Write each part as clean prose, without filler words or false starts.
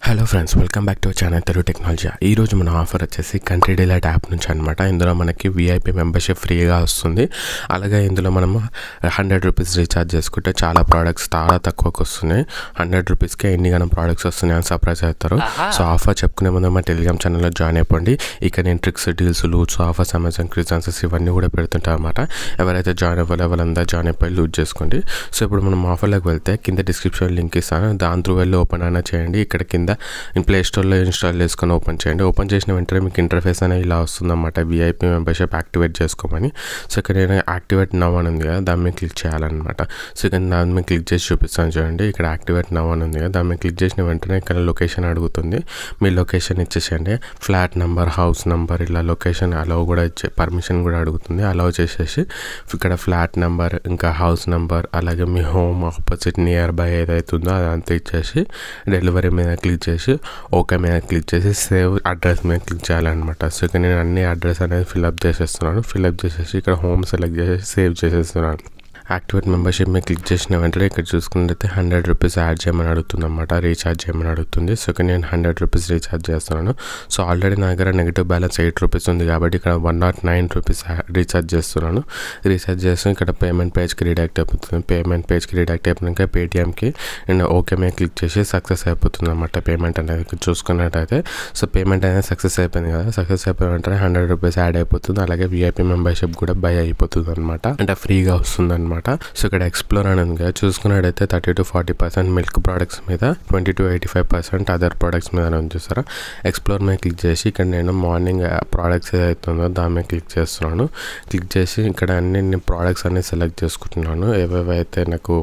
Hello friends, welcome back to our channel Telugu technology. ఈరోజు మన offer వచ్చేసి కంట్రీ డిలైట్ యాప్ నుంచి అనమాట. ఇందులో మనకి VIP మెంబర్షిప్ ఫ్రీగా వస్తుంది. అలాగే ఇందులో మనము 100 రూపీస్ రీఛార్జ్ చేసుకుంటే చాలా ప్రోడక్ట్స్ చాలా తక్కువకి వస్తున్నాయి. 100 రూపీస్కే ఎన్ని గణం ప్రోడక్ట్స్ వస్తున్నాయి అని సర్ప్రైజ్ అవుతారు. సో ఆఫర్ చెప్పుకునే ముందు మా టెలిగ్రామ్ ఛానల్లో జాయిన్ అయిపోండి. ఇక నేను tricks, deals, loots, offers, Amazon క్రిజాన్సెస్ ఇవన్నీ కూడా పెడుతుంటాను అనమాట. ఎవరైతే జాయిన్ అవ్వాలో వాళ్ళందరూ జాయిన్ అయిపోయి లూట్ చేసుకోండి. సో ఇప్పుడు మనం ఆఫర్లోకి వెళ్తే కింద డిస్క్రిప్షన్ లింక్ ఇస్తాను, దాని త్రూ వెళ్ళి ఓపెన్ అయినా చేయండి. ఇక్కడ కింద ప్లే స్టోర్లో ఇన్స్టాల్ చేసుకొని ఓపెన్ చేయండి. ఓపెన్ చేసిన వెంటనే మీకు ఇంటర్ఫేస్ అనేది ఇలా వస్తుందన్నమాట, VIP మెంబర్షిప్ యాక్టివేట్ చేసుకోమని. సో ఇక్కడ నేను యాక్టివేట్ నవ్ అని ఉంది కదా, దాని మీద క్లిక్ చేయాలన్నమాట. సో ఇక్కడ దాని మీద క్లిక్ చేసి చూపిస్తాను చూడండి. ఇక్కడ యాక్టివేట్ నవ్ అని ఉంది కదా, దాని మీద క్లిక్ చేసిన వెంటనే ఇక్కడ లొకేషన్ అడుగుతుంది. మీ లొకేషన్ ఇచ్చేసేయండి. ఫ్లాట్ నెంబర్, హౌస్ నెంబర్, ఇలా లొకేషన్ అలౌ కూడా ఇచ్చే పర్మిషన్ కూడా అడుగుతుంది. అలౌ చేసేసి ఇక్కడ ఫ్లాట్ నెంబర్, ఇంకా హౌస్ నెంబర్, అలాగే మీ హోమ్ ఆపోజిట్ నియర్ బై ఏదైతుందో అదంతా ఇచ్చేసి డెలివరీ మీద క్లిక్ చేసి ఓకే మీద క్లిక్ చేసి సేవ్ అడ్రస్ మీద క్లిక్ చేయాలన్నమాట. సో ఇక్కడ నేను అన్ని అడ్రస్ అనేది ఫిల్అప్ చేసేస్తున్నాను. ఫిల్అప్ చేసేసి ఇక్కడ హోమ్ సెలెక్ట్ చేసేసి సేవ్ చేసేస్తున్నాను. యాక్టివేట్ మెంబర్షిప్ మీద క్లిక్ చేసిన వెంటనే ఇక్కడ చూసుకున్నట్లయితే 100 రూపీస్ యాడ్ చేయమని అడుగుతుంది అన్నమాట, రీఛార్జ్ చేయమని అడుగుతుంది. సో ఇక్కడ నేను 100 రూపీస్ రీఛార్జ్ చేస్తున్నాను. సో ఆల్రెడీ నా దగ్గర నెగిటివ్ బ్యాలెన్స్ 8 రూపీస్ ఉంది కాబట్టి ఇక్కడ 109 రూపీస్ రీఛార్జ్ చేస్తున్నాను. రీఛార్జ్ చేస్తే ఇక్కడ పేమెంట్ పేజ్కి రీడైరెక్ట్ అయిపోతుంది. పేమెంట్ పేజ్కి రీడైరెక్ట్ అయిపోయినాక పేటిఎంకి నేను ఓకే మీద క్లిక్ చేసి సక్సెస్ అయిపోతుంది అన్నమాట పేమెంట్ అనేది. చూసుకున్నట్టయితే సో పేమెంట్ అనేది సక్సెస్ అయిపోయింది కదా. సక్సెస్ అయిపోయిన వెంటనే 100 రూపీస్ యాడ్ అయిపోతుంది. అలాగే VIP మెంబర్షిప్ కూడా బై అయిపోతుంది అనమాట, అంటే ఫ్రీగా వస్తుంది అనమాట. సో ఇక్కడ ఎక్స్ప్లోర్ అనేది కదా, చూసుకున్నట్టయితే 30 to 40% మిల్క్ ప్రోడక్ట్స్ మీద, 20 to 85% అదర్ ప్రోడక్ట్స్ మీద అని చూసారా. ఎక్స్ప్లోర్ మీద క్లిక్ చేసి ఇక్కడ నేను మార్నింగ్ ప్రోడక్ట్స్ ఏదైతుందో దాని మీద క్లిక్ చేస్తున్నాను. క్లిక్ చేసి ఇక్కడ అన్ని ప్రోడక్ట్స్ అన్ని సెలెక్ట్ చేసుకుంటున్నాను. ఏవేవైతే నాకు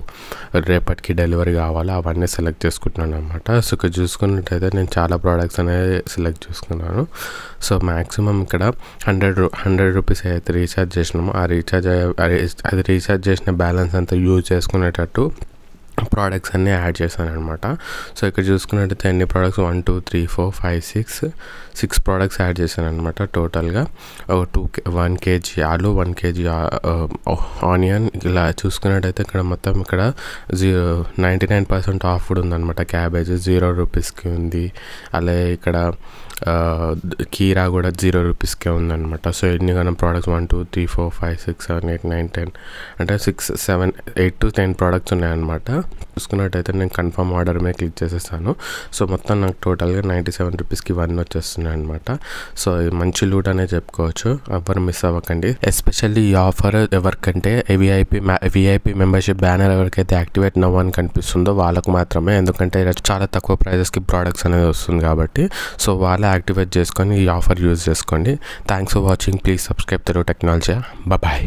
రేపటికి డెలివరీ కావాలో అవన్నీ సెలెక్ట్ చేసుకుంటున్నాను అనమాట. సో ఇక్కడ చూసుకున్నట్టయితే నేను చాలా ప్రోడక్ట్స్ అనేది సెలెక్ట్ చేసుకున్నాను. సో మ్యాక్సిమం ఇక్కడ 100 రూపీస్ అయితే రీఛార్జ్ చేసినామో ఆ రీఛార్జ్ చేసిన బ్యాలెన్స్ అంతా యూజ్ చేసుకునేటట్టు ప్రోడక్ట్స్ అన్నీ యాడ్ చేశాను అనమాట. సో ఇక్కడ చూసుకున్నట్టయితే ఎన్ని ప్రోడక్ట్స్ 1 2 3 4 5 6 ప్రోడక్ట్స్ యాడ్ చేశాను అనమాట. టోటల్గా 1 kg ఆలు, 1 kg ఆనియన్. ఇలా చూసుకున్నట్టయితే ఇక్కడ మొత్తం ఇక్కడ 99% ఆఫ్ కూడా ఉందన్నమాట. క్యాబేజ్ 0 రూపీస్కి ఉంది. అలాగే ఇక్కడ కీరా కూడా 0 రూపీస్కే ఉందన్నమాట. సో ఎన్ని కానీ ప్రోడక్ట్స్ 1 2 3 4 5 6 7 8 9 10 అంటే 6 7 8 to 10 ప్రోడక్ట్స్ ఉన్నాయన్నమాట. చూసుకున్నట్టయితే నేను కన్ఫర్మ్ ఆర్డర్ మీద క్లిక్ చేసేస్తాను. సో మొత్తం నాకు టోటల్గా 97 రూపీస్కి ఇవన్నీ వచ్చేస్తున్నాయి అనమాట. సో మంచి లూట్ అనే చెప్పుకోవచ్చు. ఎవరు మిస్ అవ్వకండి. ఎస్పెషల్లీ ఈ ఆఫర్ ఎవరికంటే VIP మెంబర్షిప్ బ్యానర్ ఎవరికైతే యాక్టివేట్ నవ్ అని కనిపిస్తుందో వాళ్ళకు మాత్రమే, ఎందుకంటే చాలా తక్కువ ప్రైజెస్కి ప్రోడక్ట్స్ అనేది వస్తుంది కాబట్టి. సో వాళ్ళే యాక్టివేట్ చేసుకొని ఈ ఆఫర్ యూజ్ చేసుకోండి. Thanks for watching. Please subscribe Telugu technology. Bye.